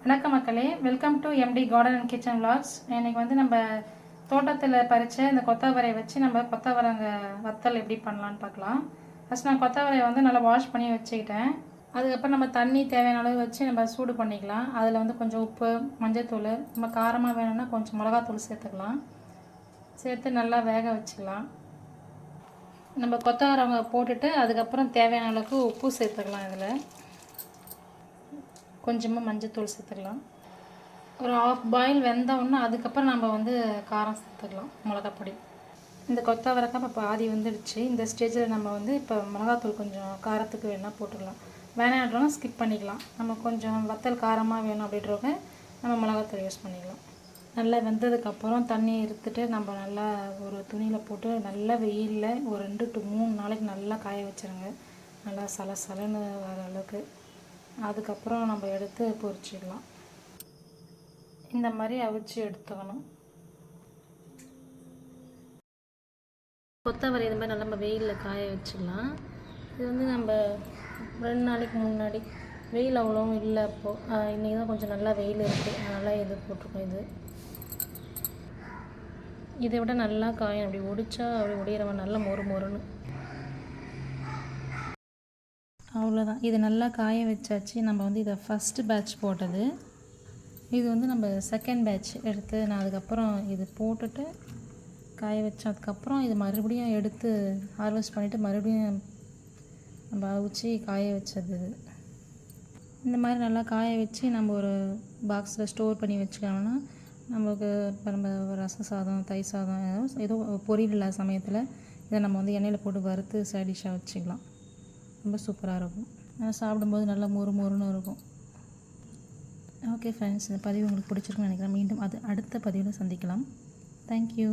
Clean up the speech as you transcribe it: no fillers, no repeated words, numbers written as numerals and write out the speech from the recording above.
வணக்கம் மக்களே, welcome to MD garden and kitchen vlogs. இன்றைக்கி வந்து நம்ம தோட்டத்தில் பறித்த இந்த கொத்தவரையை வச்சு நம்ம கொத்தவரங்க வத்தல் எப்படி பண்ணலான்னு பார்க்கலாம். ஃபஸ்ட் நான் கொத்தவரையை வந்து நல்லா வாஷ் பண்ணி வச்சுக்கிட்டேன். அதுக்கப்புறம் நம்ம தண்ணி தேவையான அளவு வச்சு நம்ம சூடு பண்ணிக்கலாம். அதில் வந்து கொஞ்சம் உப்பு, மஞ்சள்தூள், நம்ம காரமாக வேணும்னா கொஞ்சம் மிளகாத்தூள் சேர்த்துக்கலாம். சேர்த்து நல்லா வேக வச்சுக்கலாம். நம்ம கொத்தவரங்க போட்டுட்டு அதுக்கப்புறம் தேவையான அளவுக்கு உப்பு சேர்த்துக்கலாம். இதில் கொஞ்சமாக மஞ்சள்தூள் சேர்த்துக்கலாம். ஒரு ஆஃப் பாயில் வெந்தோடனே அதுக்கப்புறம் நம்ம வந்து காரம் சேர்த்துக்கலாம், மிளகாப்பொடி. இந்த கொத்தவரக்காய் இப்போ பாதி வந்துடுச்சு. இந்த ஸ்டேஜில் நம்ம வந்து இப்போ மிளகாத்தூள் கொஞ்சம் காரத்துக்கு வேணால் போட்டுக்கலாம். வேணான்றவங்க ஸ்கிப் பண்ணிக்கலாம். நம்ம கொஞ்சம் வத்தல் காரமாக வேணும் அப்படின்றவங்க நம்ம மிளகாத்தூள் யூஸ் பண்ணிக்கலாம். நல்லா வெந்ததுக்கப்புறம் தண்ணி எடுத்துட்டு நம்ம நல்லா ஒரு துணியில் போட்டு நல்லா வெயிலில் ஒரு 2 to 3 நாளைக்கு நல்லா காய வச்சுருங்க. நல்லா சலன்னு வர அளவுக்கு. அதுக்கப்புறம் நம்ம எடுத்து பொரிச்சிடலாம். இந்த மாதிரி அவிச்சு எடுத்துக்கணும். கொத்தவரை இது மாதிரி நல்லா நம்ம வெயிலில் காய வச்சிடலாம். இது வந்து நம்ம 2 நாளைக்கு முன்னாடி வெயில் அவ்வளோவும் இல்லை. அப்போது இன்றைக்கி தான் கொஞ்சம் நல்லா வெயில் இருக்குது, அதனால் இது போட்டிருக்கோம். இதை விட நல்லா காயும். அப்படி ஒடிச்சா அப்படி ஒடிகிறவன் நல்லா மொறுன்னு. அவ்வளோதான். இது நல்லா காய வச்சாச்சு. நம்ம வந்து இதை ஃபஸ்ட்டு பேட்ச் போட்டது. இது வந்து நம்ம செகண்ட் பேட்ச் எடுத்து நான் அதுக்கப்புறம் இது போட்டுட்டு காய வச்சதுக்கப்புறம் இது மறுபடியும் எடுத்து ஹார்வெஸ்ட் பண்ணிவிட்டு மறுபடியும் நம்ம அவிச்சு காய வச்சது. இந்த மாதிரி நல்லா காய வச்சு நம்ம ஒரு பாக்ஸில் ஸ்டோர் பண்ணி வச்சுக்கணும்னா நமக்கு இப்போ நம்ம ரசம் சாதம், தயிர் சாதம், ஏதோ பொரியல் இல்லாத சமயத்தில் இதை நம்ம வந்து எண்ணெயில் போட்டு வறுத்து சைட் டிஷ்ஷாக வச்சுக்கலாம். ரொம்ப சூப்பராக இருக்கும். சாப்பிடும்போது நல்லா மொறுன்னு இருக்கும். ஓகே ஃப்ரெண்ட்ஸ், இந்த பதிவு உங்களுக்கு பிடிச்சிருக்குன்னு நினைக்கிறேன். மீண்டும் அடுத்த பதிவில் சந்திக்கலாம். தேங்க்யூ.